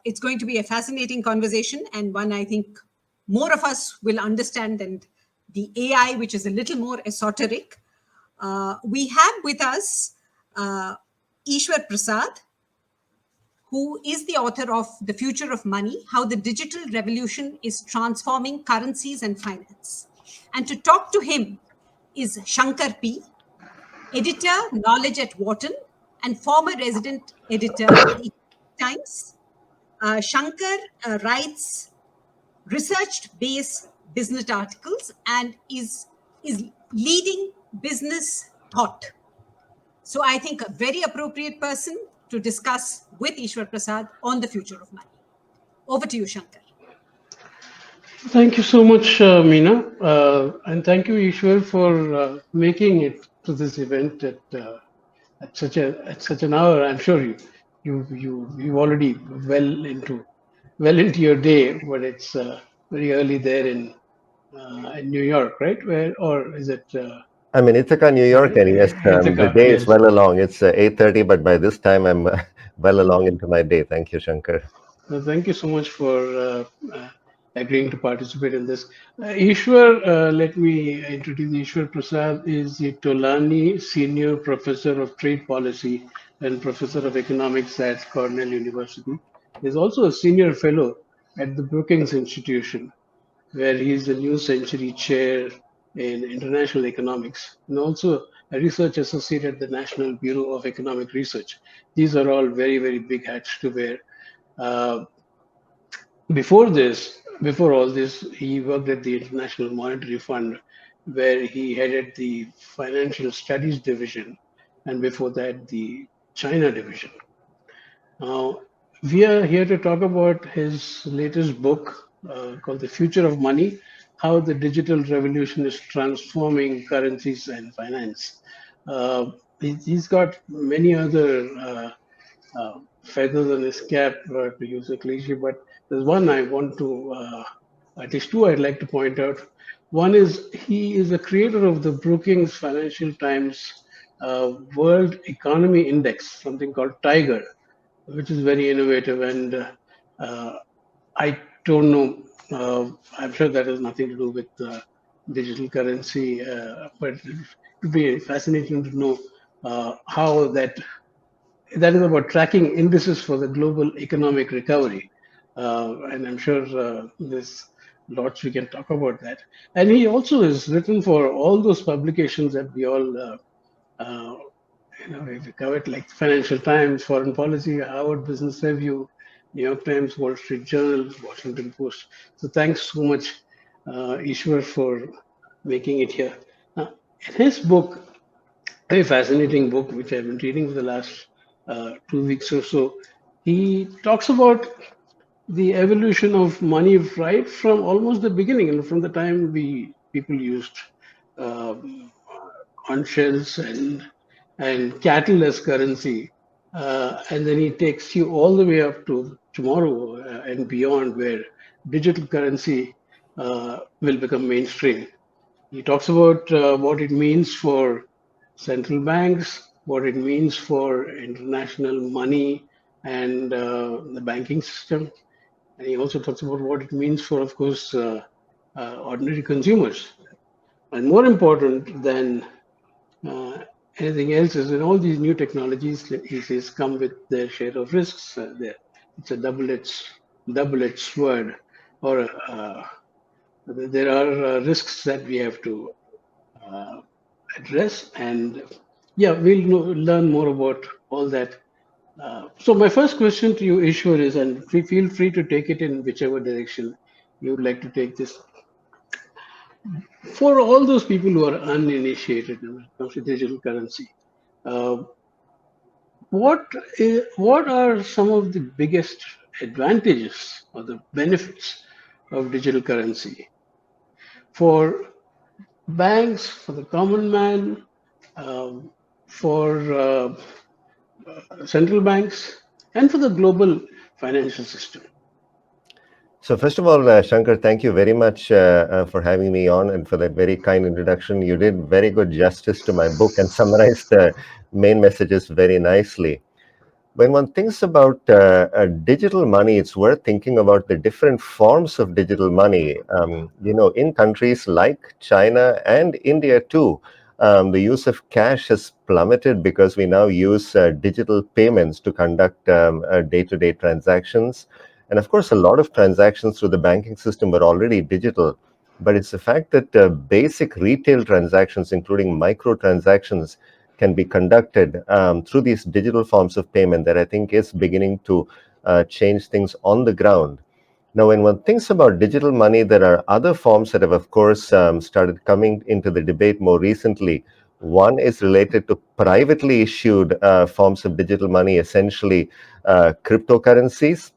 it's going to be a fascinating conversation, and one I think more of us will understand than the AI, which is a little more esoteric. We have with us Eswar Prasad, who is the author of The Future of Money, How the Digital Revolution is Transforming Currencies and Finance. And to talk to him is Shankar P, editor, Knowledge at Wharton, and former resident editor at the Times. Shankar writes research-based business articles and is leading business thought. So I think a very appropriate person to discuss with Eswar Prasad on the future of money. Over to you, Shankar. Thank you so much, Meena, and thank you, Ishwar, for making it to this event at such an hour. I'm sure you already well into your day, but it's very early there in New York, right? Where or is it? I'm in Ithaca, New York, and yes, the Ithaca, day is yes. well along. It's 8:30, but by this time I'm well along into my day. Thank you, Shankar. Thank you so much for agreeing to participate in this. Ishwar, let me introduce Ishwar Prasad is the Tolani Senior Professor of Trade Policy and Professor of Economics at Cornell University. He's also a senior fellow at the Brookings Institution, where he is the New Century Chair in International Economics and also a research associate at the National Bureau of Economic Research. These are all very, very big hats to wear. Uh, before all this, he worked at the International Monetary Fund, where he headed the Financial Studies Division, and before that, the China Division. Now, we are here to talk about his latest book called The Future of Money, How the Digital Revolution is Transforming Currencies and Finance. He's got many other feathers on his cap, to use a cliche, but there's one I want to, at least two I'd like to point out. One is he is the creator of the Brookings Financial Times World Economy Index, something called Tiger, which is very innovative. And I don't know, I'm sure that has nothing to do with digital currency, but it would be fascinating to know how that is about tracking indices for the global economic recovery. And I'm sure there's lots we can talk about that. And he also has written for all those publications that we all, we covered, like Financial Times, Foreign Policy, Harvard Business Review, New York Times, Wall Street Journal, Washington Post. So thanks so much, Ishwar, for making it here. Now, in his book, a very fascinating book, which I've been reading for the last 2 weeks or so, he talks about the evolution of money right from almost the beginning, and from the time people used conch shells and cattle as currency, and then he takes you all the way up to tomorrow and beyond, where digital currency will become mainstream. He talks about what it means for central banks, what it means for international money and the banking system. And he also talks about what it means for, of course, ordinary consumers. And more important than anything else is, in all these new technologies, he says, come with their share of risks. It's a double-edged sword, or there are risks that we have to address. And yeah, we'll learn more about all that. So my first question to you, Ishwar, is, and feel free to take it in whichever direction you would like to take this. For all those people who are uninitiated when it comes to digital currency, what are some of the biggest advantages or the benefits of digital currency for banks, for the common man, for central banks, and for the global financial system? So first of all, Shankar, thank you very much for having me on and for that very kind introduction. You did very good justice to my book and summarized the main messages very nicely. When one thinks about digital money, it's worth thinking about the different forms of digital money. In countries like China and India too, the use of cash has plummeted because we now use digital payments to conduct day-to-day transactions. And of course, a lot of transactions through the banking system were already digital. But it's the fact that basic retail transactions, including microtransactions, can be conducted through these digital forms of payment that I think is beginning to change things on the ground. Now, when one thinks about digital money, there are other forms that have, of course, started coming into the debate more recently. One is related to privately issued forms of digital money, essentially cryptocurrencies,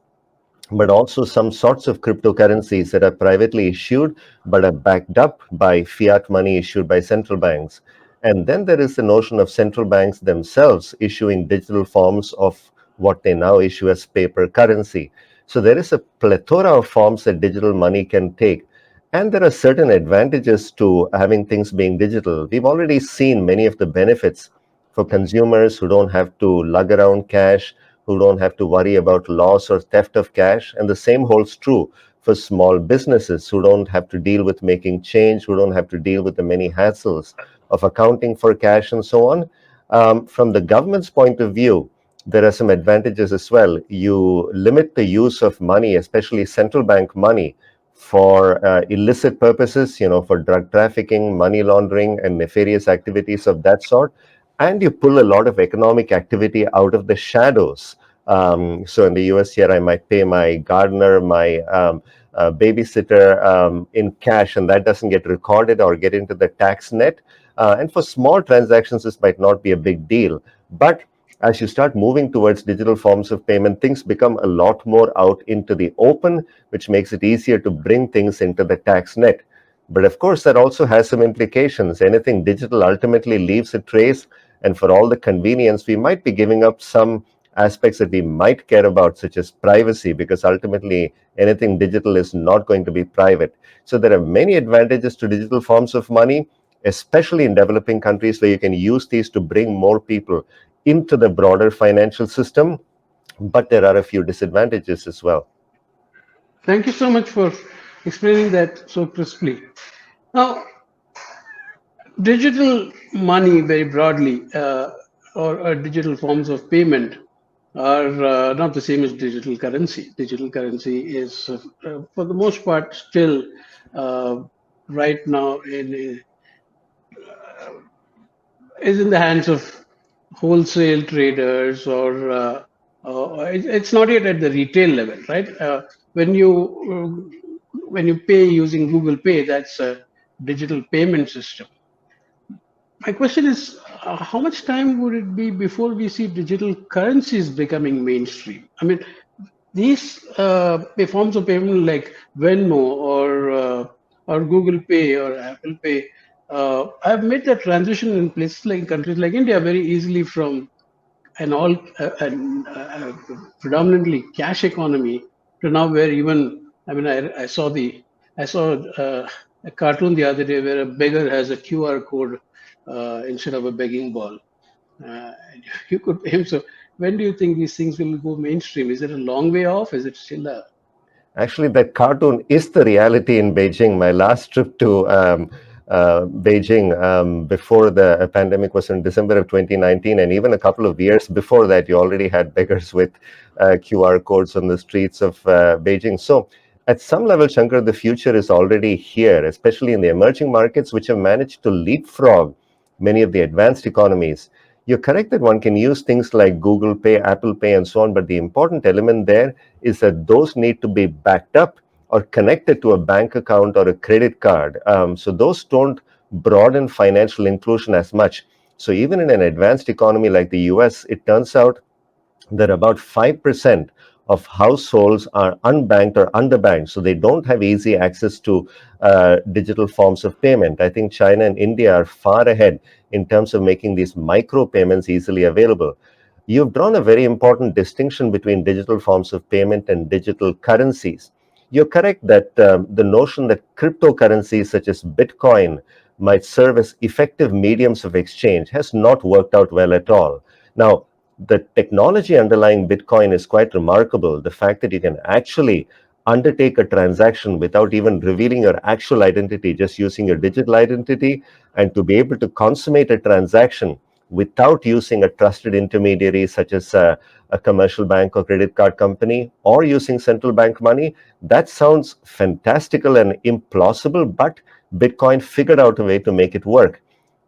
but also some sorts of cryptocurrencies that are privately issued but are backed up by fiat money issued by central banks. And then there is the notion of central banks themselves issuing digital forms of what they now issue as paper currency. So there is a plethora of forms that digital money can take. And there are certain advantages to having things being digital. We've already seen many of the benefits for consumers who don't have to lug around cash, who don't have to worry about loss or theft of cash. And the same holds true for small businesses who don't have to deal with making change, who don't have to deal with the many hassles of accounting for cash and so on. From the government's point of view, there are some advantages as well. You limit the use of money, especially central bank money, for illicit purposes, for drug trafficking, money laundering, and nefarious activities of that sort. And you pull a lot of economic activity out of the shadows. So in the US here, I might pay my gardener, my babysitter in cash, and that doesn't get recorded or get into the tax net. And for small transactions, this might not be a big deal. But as you start moving towards digital forms of payment, things become a lot more out into the open, which makes it easier to bring things into the tax net. But of course, that also has some implications. Anything digital ultimately leaves a trace. And for all the convenience, we might be giving up some aspects that we might care about, such as privacy, because ultimately anything digital is not going to be private. So there are many advantages to digital forms of money, especially in developing countries where you can use these to bring more people into the broader financial system. But there are a few disadvantages as well. Thank you so much for explaining that so crisply. Now, digital money, very broadly, or digital forms of payment, are not the same as digital currency. Digital currency is, for the most part, still uh, right now is in the hands of wholesale traders, or it's not yet at the retail level, right? When you pay using Google Pay, that's a digital payment system. My question is, how much time would it be before we see digital currencies becoming mainstream? I mean, these forms of payment like Venmo, or Google Pay or Apple Pay, I've made that transition in places like countries like India very easily from an predominantly cash economy to now where even, I mean, I saw a cartoon the other day where a beggar has a QR code instead of a begging ball. And you could pay him. So when do you think these things will go mainstream? Is it a long way off? Is it still a Actually, that cartoon is the reality in Beijing. My last trip to Beijing before the pandemic was in December of 2019, and even a couple of years before that, you already had beggars with QR codes on the streets of Beijing. So, at some level, Shankar, the future is already here, especially in the emerging markets, which have managed to leapfrog many of the advanced economies. You're correct that one can use things like Google Pay, Apple Pay, and so on, but the important element there is that those need to be backed up or connected to a bank account or a credit card. So those don't broaden financial inclusion as much. So even in an advanced economy like the US, it turns out that about 5% of households are unbanked or underbanked, so they don't have easy access to digital forms of payment. I think China and India are far ahead in terms of making these micro payments easily available. You've drawn a very important distinction between digital forms of payment and digital currencies. You're correct that the notion that cryptocurrencies such as Bitcoin might serve as effective mediums of exchange has not worked out well at all. Now, The technology underlying Bitcoin is quite remarkable. The fact that you can actually undertake a transaction without even revealing your actual identity, just using your digital identity, and to be able to consummate a transaction without using a trusted intermediary such as a commercial bank or credit card company or using central bank money, that sounds fantastical and implausible, but Bitcoin figured out a way to make it work.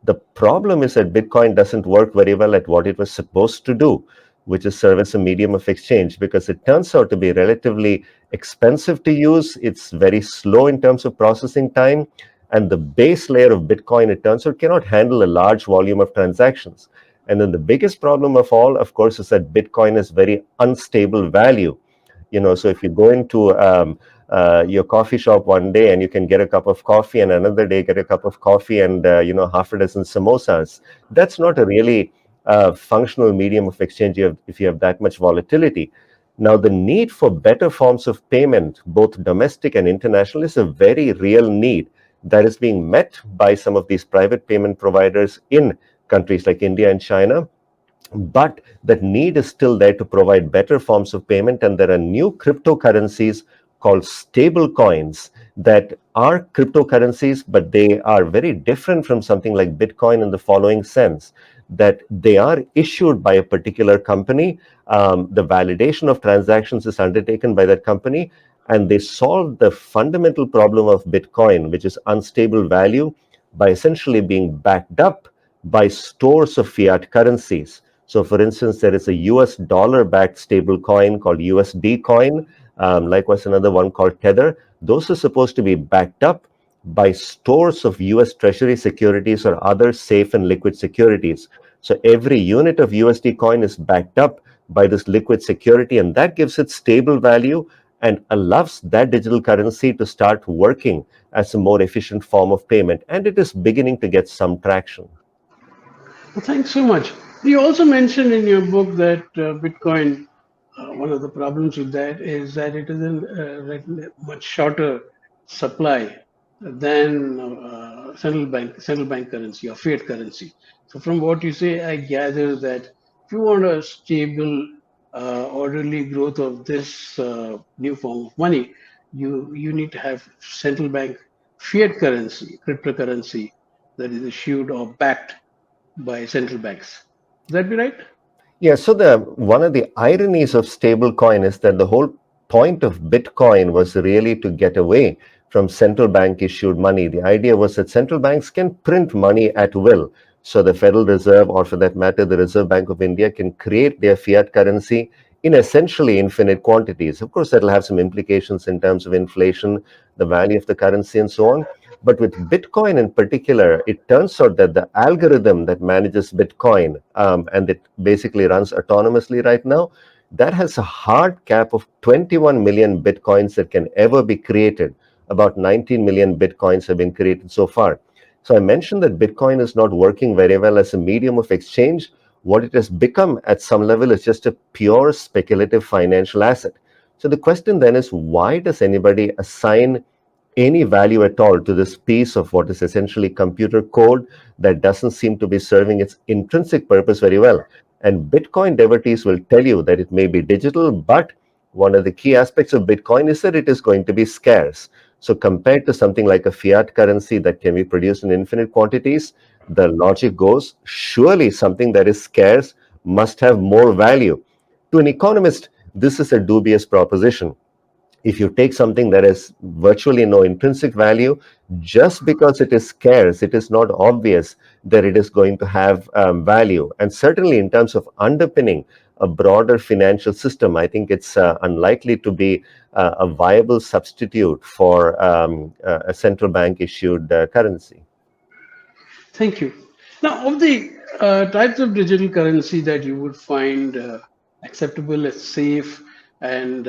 The problem is that Bitcoin doesn't work very well at what it was supposed to do, which is serve as a medium of exchange, because it turns out to be relatively expensive to use. It's very slow in terms of processing time. And the base layer of Bitcoin, it turns out, cannot handle a large volume of transactions. And then the biggest problem of all, of course, is that Bitcoin is very unstable value. So if you go into your coffee shop one day and you can get a cup of coffee, and another day get a cup of coffee and half a dozen samosas, that's not a really functional medium of exchange if you have that much volatility. Now, the need for better forms of payment, both domestic and international, is a very real need that is being met by some of these private payment providers in countries like India and China. But that need is still there to provide better forms of payment, and there are new cryptocurrencies called stable coins that are cryptocurrencies, but they are very different from something like Bitcoin in the following sense: that they are issued by a particular company. The validation of transactions is undertaken by that company, and they solve the fundamental problem of Bitcoin, which is unstable value, by essentially being backed up by stores of fiat currencies. So, for instance, there is a US dollar backed stable coin called USD coin, likewise, another one called Tether. Those are supposed to be backed up by stores of US Treasury securities or other safe and liquid securities. So, every unit of USD coin is backed up by this liquid security, and that gives it stable value and allows that digital currency to start working as a more efficient form of payment. And it is beginning to get some traction. Well, thanks so much. You also mentioned in your book that Bitcoin, one of the problems with that is that it is in much shorter supply than central bank currency or fiat currency. So, from what you say, I gather that if you want a stable, orderly growth of this new form of money, you need to have central bank fiat currency, cryptocurrency that is issued or backed by central banks. Would that be right? Yeah, so the one of the ironies of stablecoin is that the whole point of Bitcoin was really to get away from central bank issued money. The idea was that central banks can print money at will. So the Federal Reserve, or for that matter, the Reserve Bank of India, can create their fiat currency in essentially infinite quantities. Of course, that'll have some implications in terms of inflation, the value of the currency, and so on. But with Bitcoin in particular, it turns out that the algorithm that manages Bitcoin, and it basically runs autonomously right now, that has a hard cap of 21 million Bitcoins that can ever be created. About 19 million Bitcoins have been created so far. So I mentioned that Bitcoin is not working very well as a medium of exchange. What it has become at some level is just a pure speculative financial asset. So the question then is, why does anybody assign any value at all to this piece of what is essentially computer code that doesn't seem to be serving its intrinsic purpose very well? And Bitcoin devotees will tell you that it may be digital, but one of the key aspects of Bitcoin is that it is going to be scarce. So, compared to something like a fiat currency that can be produced in infinite quantities, the logic goes surely something that is scarce must have more value. To an economist, this is a dubious proposition. If you take something that has virtually no intrinsic value, just because it is scarce, it is not obvious that it is going to have value. And certainly, in terms of underpinning a broader financial system, I think it's unlikely to be a viable substitute for a central bank issued currency. Thank you. Now, of the types of digital currency that you would find acceptable as safe and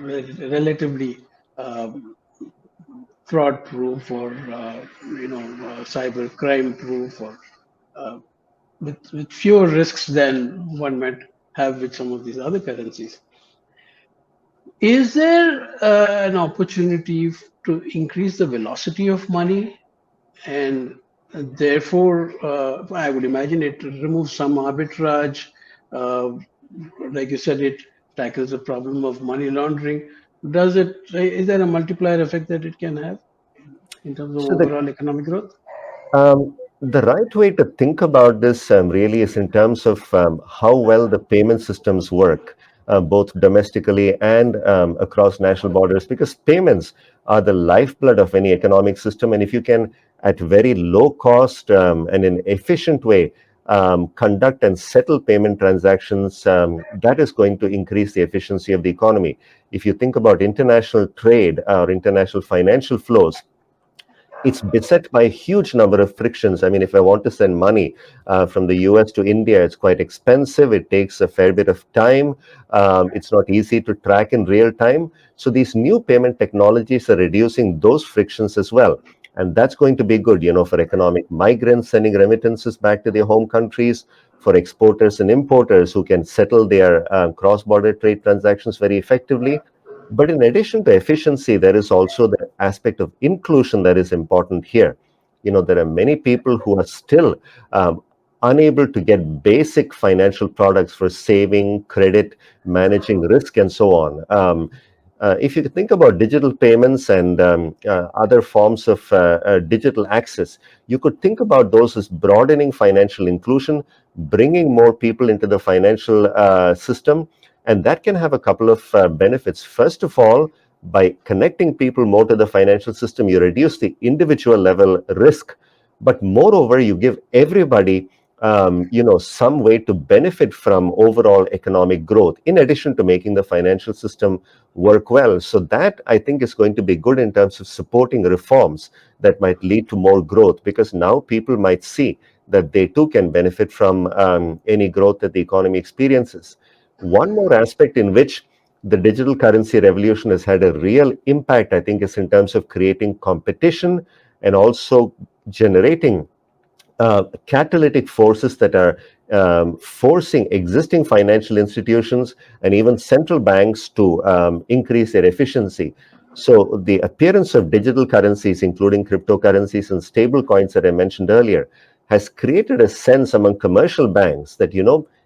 relatively um, fraud proof or cyber crime proof or uh, with fewer risks than one might have with some of these other currencies. Is there an opportunity to increase the velocity of money, and therefore I would imagine it removes some arbitrage Uh, like you said, it tackles the problem of money laundering. Does it? Is there a multiplier effect that it can have in terms of So the overall economic growth? The right way to think about this really is in terms of how well the payment systems work, both domestically and across national borders, because payments are the lifeblood of any economic system. And if you can, at very low cost and in efficient way, conduct and settle payment transactions, that is going to increase the efficiency of the economy. If you think about international trade or international financial flows, it's beset by a huge number of frictions. I mean, if I want to send money from the US to India, it's quite expensive. It takes a fair bit of time. It's not easy to track in real time. So these new payment technologies are reducing those frictions as well. And that's going to be good, for economic migrants sending remittances back to their home countries, for exporters and importers who can settle their cross-border trade transactions very effectively. But in addition to efficiency, there is also the aspect of inclusion that is important here. There are many people who are still um, unable to get basic financial products for saving, credit, managing risk, and so on. If you think about digital payments and other forms of digital access, you could think about those as broadening financial inclusion, bringing more people into the financial system, and that can have a couple of benefits. First of all, by connecting people more to the financial system, you reduce the individual level risk. But moreover, you give everybody, some way to benefit from overall economic growth, in addition to making the financial system work well. So that, I think, is going to be good in terms of supporting reforms that might lead to more growth, because now people might see that they too can benefit from any growth that the economy experiences. One more aspect in which the digital currency revolution has had a real impact, I think, is in terms of creating competition and also generating catalytic forces that are forcing existing financial institutions and even central banks to increase their efficiency. So, the appearance of digital currencies, including cryptocurrencies and stable coins that I mentioned earlier, has created a sense among commercial banks that,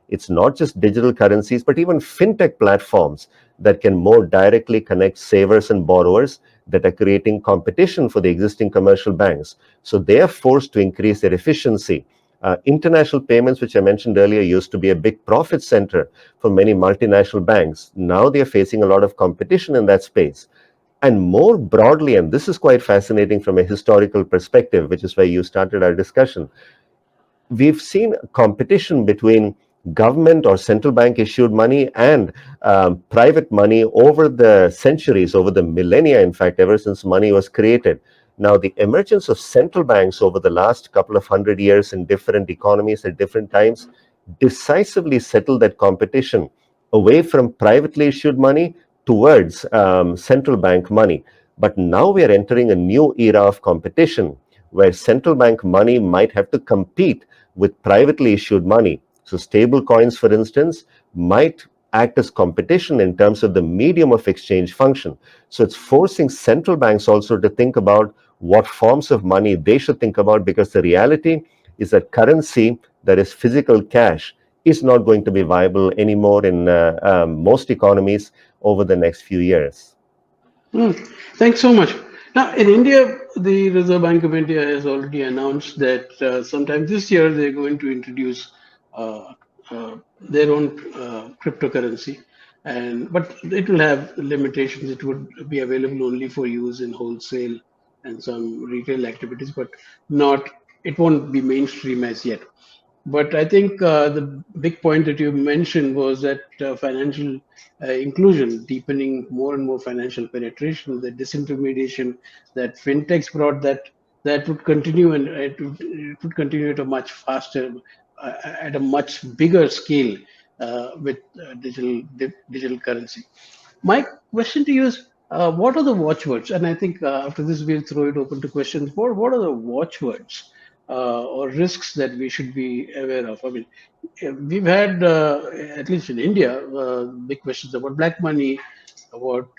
it's not just digital currencies, but even fintech platforms that can more directly connect savers and borrowers, that are creating competition for the existing commercial banks. So they are forced to increase their efficiency. International payments, which I mentioned earlier, used to be a big profit center for many multinational banks. Now they are facing a lot of competition in that space. And more broadly, and this is quite fascinating from a historical perspective, which is where you started our discussion, we've seen competition between government or central bank issued money and private money over the centuries, over the millennia, in fact, ever since money was created. Now, the emergence of central banks over the last couple of 100 years in different economies at different times decisively settled that competition away from privately issued money towards central bank money. But now we are entering a new era of competition where central bank money might have to compete with privately issued money. So, stable coins, for instance, might act as competition in terms of the medium of exchange function. So, it's forcing central banks also to think about what forms of money they should think about, because the reality is that currency, that is physical cash, is not going to be viable anymore in most economies over the next few years. Hmm. Thanks so much. Now, in India, the Reserve Bank of India has already announced that sometime this year they're going to introduce their own cryptocurrency, and but it will have limitations. It would be available only for use in wholesale and some retail activities, but not. It won't be mainstream as yet. But I think the big point that you mentioned was that financial inclusion, deepening more and more financial penetration, the disintermediation that fintechs brought, that would continue, and it would continue at a much faster, at a much bigger scale with digital currency. My question to you is, what are the watchwords? And I think after this, we'll throw it open to questions. What are the watchwords or risks that we should be aware of? I mean, we've had, at least in India, big questions about black money, about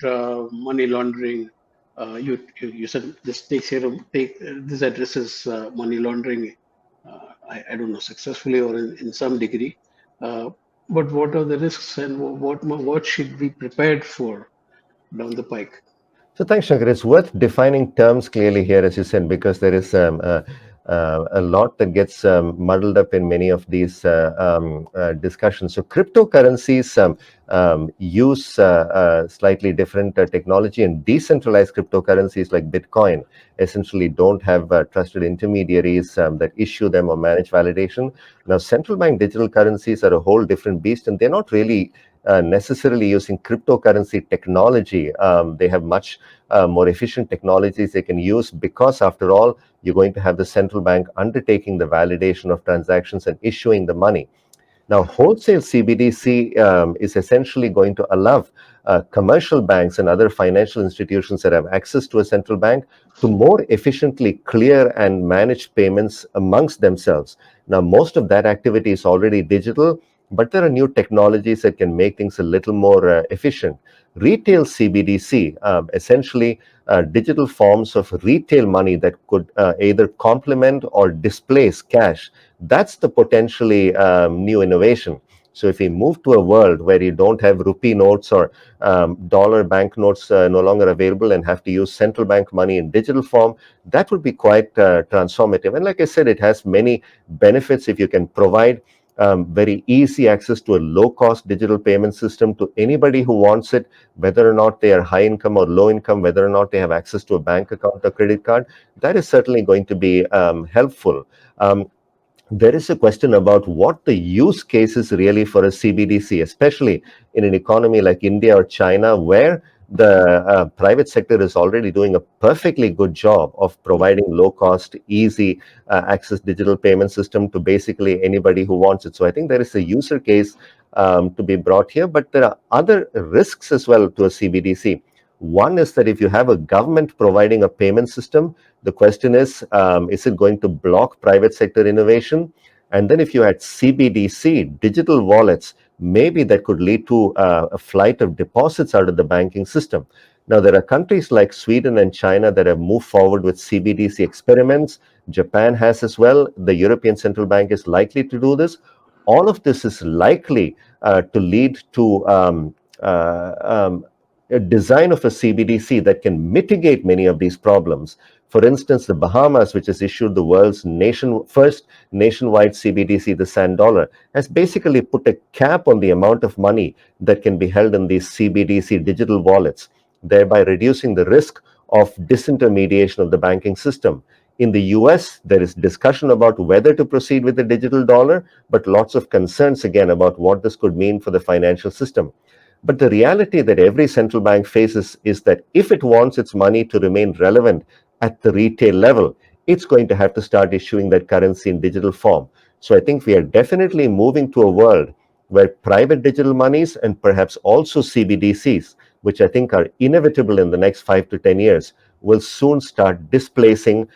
money laundering. You said this takes care of this addresses money laundering. I don't know, successfully or in some degree. but what are the risks and what should be prepared for down the pike? So thanks, Shankar. It's worth defining terms clearly here, as you said, because there is a lot that gets muddled up in many of these discussions. So cryptocurrencies use slightly different technology, and decentralized cryptocurrencies like Bitcoin essentially don't have trusted intermediaries that issue them or manage validation. Now, central bank digital currencies are a whole different beast, and they're not really necessarily using cryptocurrency technology. They have much more efficient technologies they can use because, after all, you're going to have the central bank undertaking the validation of transactions and issuing the money. Now, wholesale CBDC is essentially going to allow commercial banks and other financial institutions that have access to a central bank to more efficiently clear and manage payments amongst themselves. Now, most of that activity is already digital, but there are new technologies that can make things a little more efficient. Retail CBDC, essentially digital forms of retail money that could either complement or displace cash. That's the potentially new innovation. So if we move to a world where you don't have rupee notes or dollar banknotes no longer available and have to use central bank money in digital form, that would be quite transformative. And like I said, it has many benefits if you can provide very easy access to a low cost digital payment system to anybody who wants it, whether or not they are high income or low income, whether or not they have access to a bank account or credit card. That is certainly going to be helpful. There is a question about what the use case is really for a CBDC, especially in an economy like India or China, where the private sector is already doing a perfectly good job of providing low cost, easy access digital payment system to basically anybody who wants it. So I think there is a user case to be brought here, but there are other risks as well to a CBDC. One is that if you have a government providing a payment system, the question is it going to block private sector innovation? And then if you had CBDC, digital wallets, maybe that could lead to a flight of deposits out of the banking system. Now, there are countries like Sweden and China that have moved forward with CBDC experiments. Japan has as well. The European Central Bank is likely to do this. All of this is likely to lead to a design of a CBDC that can mitigate many of these problems. For instance, the Bahamas, which has issued the world's first nationwide CBDC, the sand dollar, has basically put a cap on the amount of money that can be held in these CBDC digital wallets, thereby reducing the risk of disintermediation of the banking system. In the US, there is discussion about whether to proceed with the digital dollar, but lots of concerns again about what this could mean for the financial system. But the reality that every central bank faces is that if it wants its money to remain relevant at the retail level, it's going to have to start issuing that currency in digital form. So I think we are definitely moving to a world where private digital monies and perhaps also CBDCs, which I think are inevitable in the next 5 to 10 years, will soon start displacing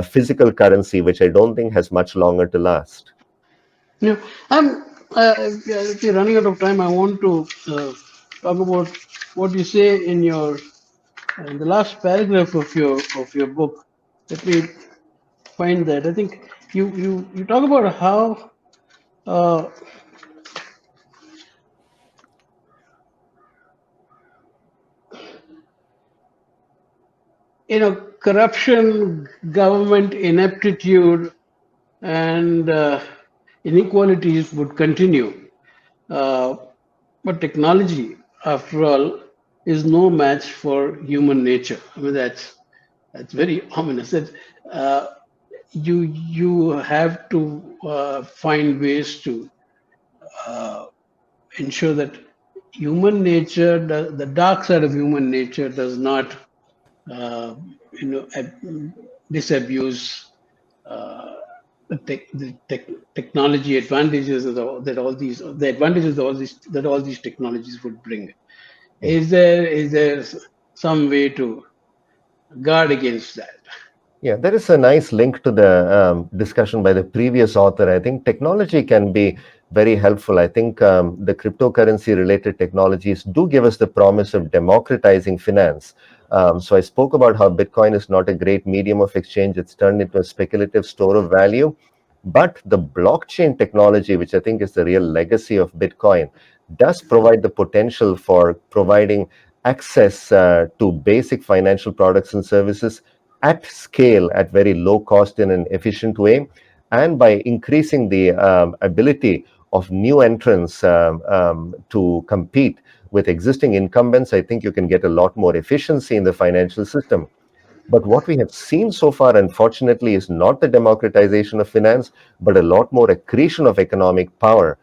physical currency, which I don't think has much longer to last. Yeah, I'm. If you're running out of time, I want to talk about what you say in the last paragraph of your book. Let me find that. I think you talk about how uh, corruption, government ineptitude, and inequalities would continue. Uh, but technology, after all, is no match for human nature. I mean, that's very ominous. Uh, you have to find ways to ensure that human nature, the dark side of human nature, does not, uh, disabuse uh, technology advantages that all these the advantages that all these technologies would bring. Is there some way to guard against that? Yeah, there is a nice link to the discussion by the previous author. I think technology can be very helpful. I think the cryptocurrency related technologies do give us the promise of democratizing finance. So I spoke about how Bitcoin is not a great medium of exchange, it's turned into a speculative store of value. But the blockchain technology, which I think is the real legacy of Bitcoin, does provide the potential for providing access to basic financial products and services at scale, at very low cost, in an efficient way. And by increasing the ability of new entrants to compete with existing incumbents, I think you can get a lot more efficiency in the financial system. But what we have seen so far, unfortunately, is not the democratization of finance, but a lot more accretion of economic power.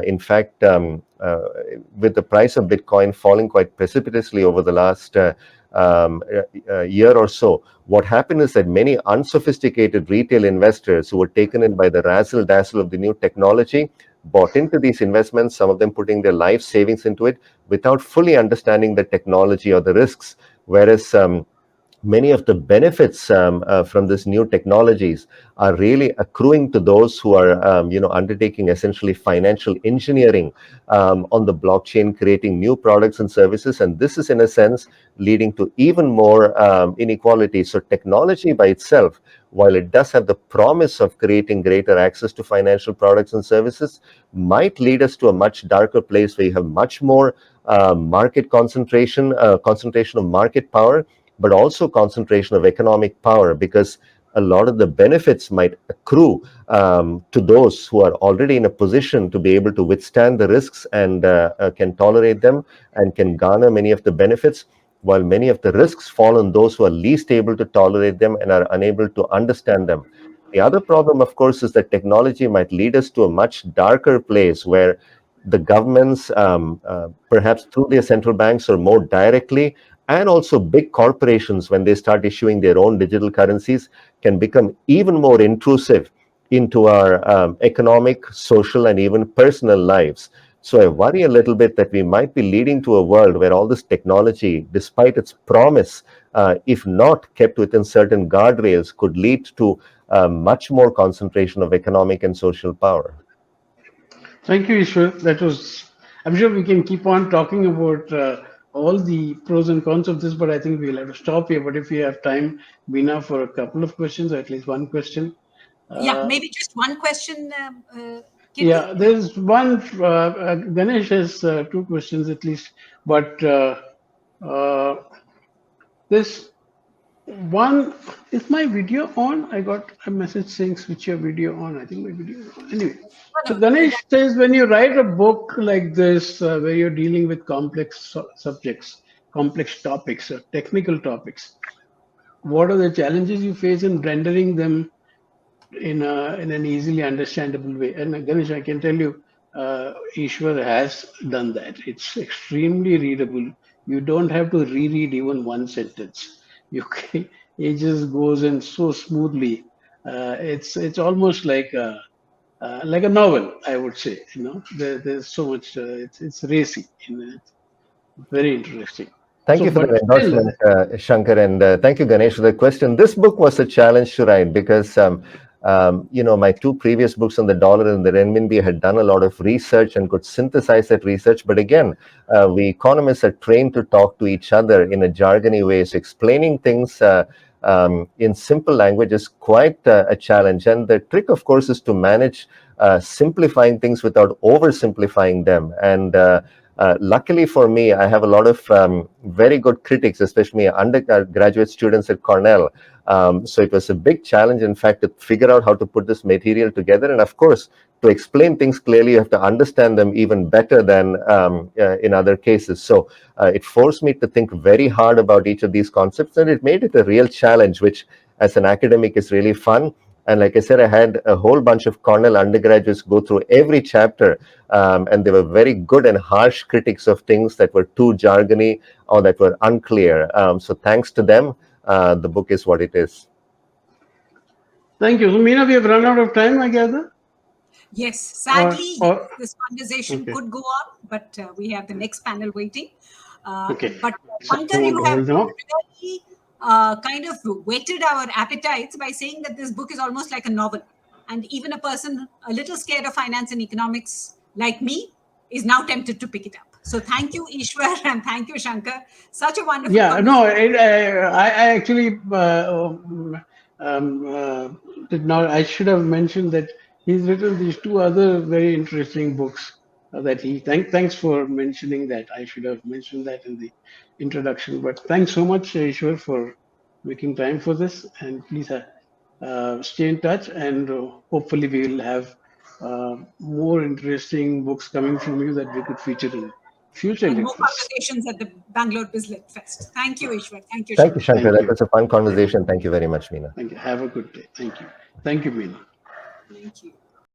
In fact, with the price of Bitcoin falling quite precipitously over the last year or so, what happened is that many unsophisticated retail investors who were taken in by the razzle dazzle of the new technology bought into these investments, some of them putting their life savings into it without fully understanding the technology or the risks. Whereas many of the benefits from this new technologies are really accruing to those who are undertaking essentially financial engineering on the blockchain, creating new products and services. And this is in a sense leading to even more inequality. So technology by itself, while it does have the promise of creating greater access to financial products and services, might lead us to a much darker place where you have much more market concentration, concentration of market power, but also concentration of economic power, because a lot of the benefits might accrue to those who are already in a position to be able to withstand the risks and can tolerate them and can garner many of the benefits, while many of the risks fall on those who are least able to tolerate them and are unable to understand them. The other problem, of course, is that technology might lead us to a much darker place where the governments, perhaps through their central banks or more directly, and also big corporations, when they start issuing their own digital currencies, can become even more intrusive into our economic, social, and even personal lives. So I worry a little bit that we might be leading to a world where all this technology, despite its promise, if not kept within certain guardrails, could lead to much more concentration of economic and social power. Thank you, Ishwar. That was, I'm sure we can keep on talking about all the pros and cons of this, but I think we'll have to stop here. But if we have time, Bina, for a couple of questions, or at least one question. Yeah, Uh, maybe just one question, Kirti. yeah, there's one, Ganesh has two questions at least, but uh, this one, is my video on? I got a message saying switch your video on. I think my video is on. Anyway, No, so no, Ganesh says when you write a book like this, where you're dealing with complex subjects, complex topics, technical topics, what are the challenges you face in rendering them in an easily understandable way? And Ganesh, I can tell you, Ishwar has done that. It's extremely readable. You don't have to reread even one sentence. You can, it just goes in so smoothly. It's almost like a novel, I would say. You know, there's so much. It's racy. You know, it's very interesting. Thank So, you for but the still, endorsement, Shankar, and thank you, Ganesh, for the question. This book was a challenge to write because, my two previous books on the dollar and the renminbi had done a lot of research and could synthesize that research. But again, we economists are trained to talk to each other in a jargony way, so explaining things in simple language is quite a challenge. And the trick, of course, is to manage simplifying things without oversimplifying them. And luckily for me, I have a lot of very good critics, especially undergraduate students at Cornell. So it was a big challenge, in fact, to figure out how to put this material together. And of course, to explain things clearly, you have to understand them even better than in other cases. So it forced me to think very hard about each of these concepts, and it made it a real challenge, which as an academic is really fun. And like I said, I had a whole bunch of Cornell undergraduates go through every chapter, and they were very good and harsh critics of things that were too jargony or that were unclear. So thanks to them, the book is what it is. thank you. So, Meena, we have run out of time, I gather. Yes, sadly, yes, Or this conversation okay, could go on, but we have the next panel waiting. okay. But So I Shankar, don't want you to have hold them up. really kind of whetted our appetites by saying that this book is almost like a novel. And even a person a little scared of finance and economics like me is now tempted to pick it up. So thank you, Ishwar, and thank you, Shankar. Such a wonderful Yeah, no, conversation. I actually did not. I should have mentioned that He's written these two other very interesting books that he thanks for mentioning that. I should have mentioned that in the introduction. But thanks so much, Ishwar, for making time for this. And please stay in touch, and hopefully we'll have more interesting books coming from you that we could feature in future And more lectures. conversations at the Bangalore BizLit Fest. Thank you, Ishwar. Thank you, Thank you, Shankar. Shankar. Thank That you. was a fun Thank you. conversation. Thank you very much, Meena. Thank you. Have a good day. Thank you. Thank you, Meena. Thank you.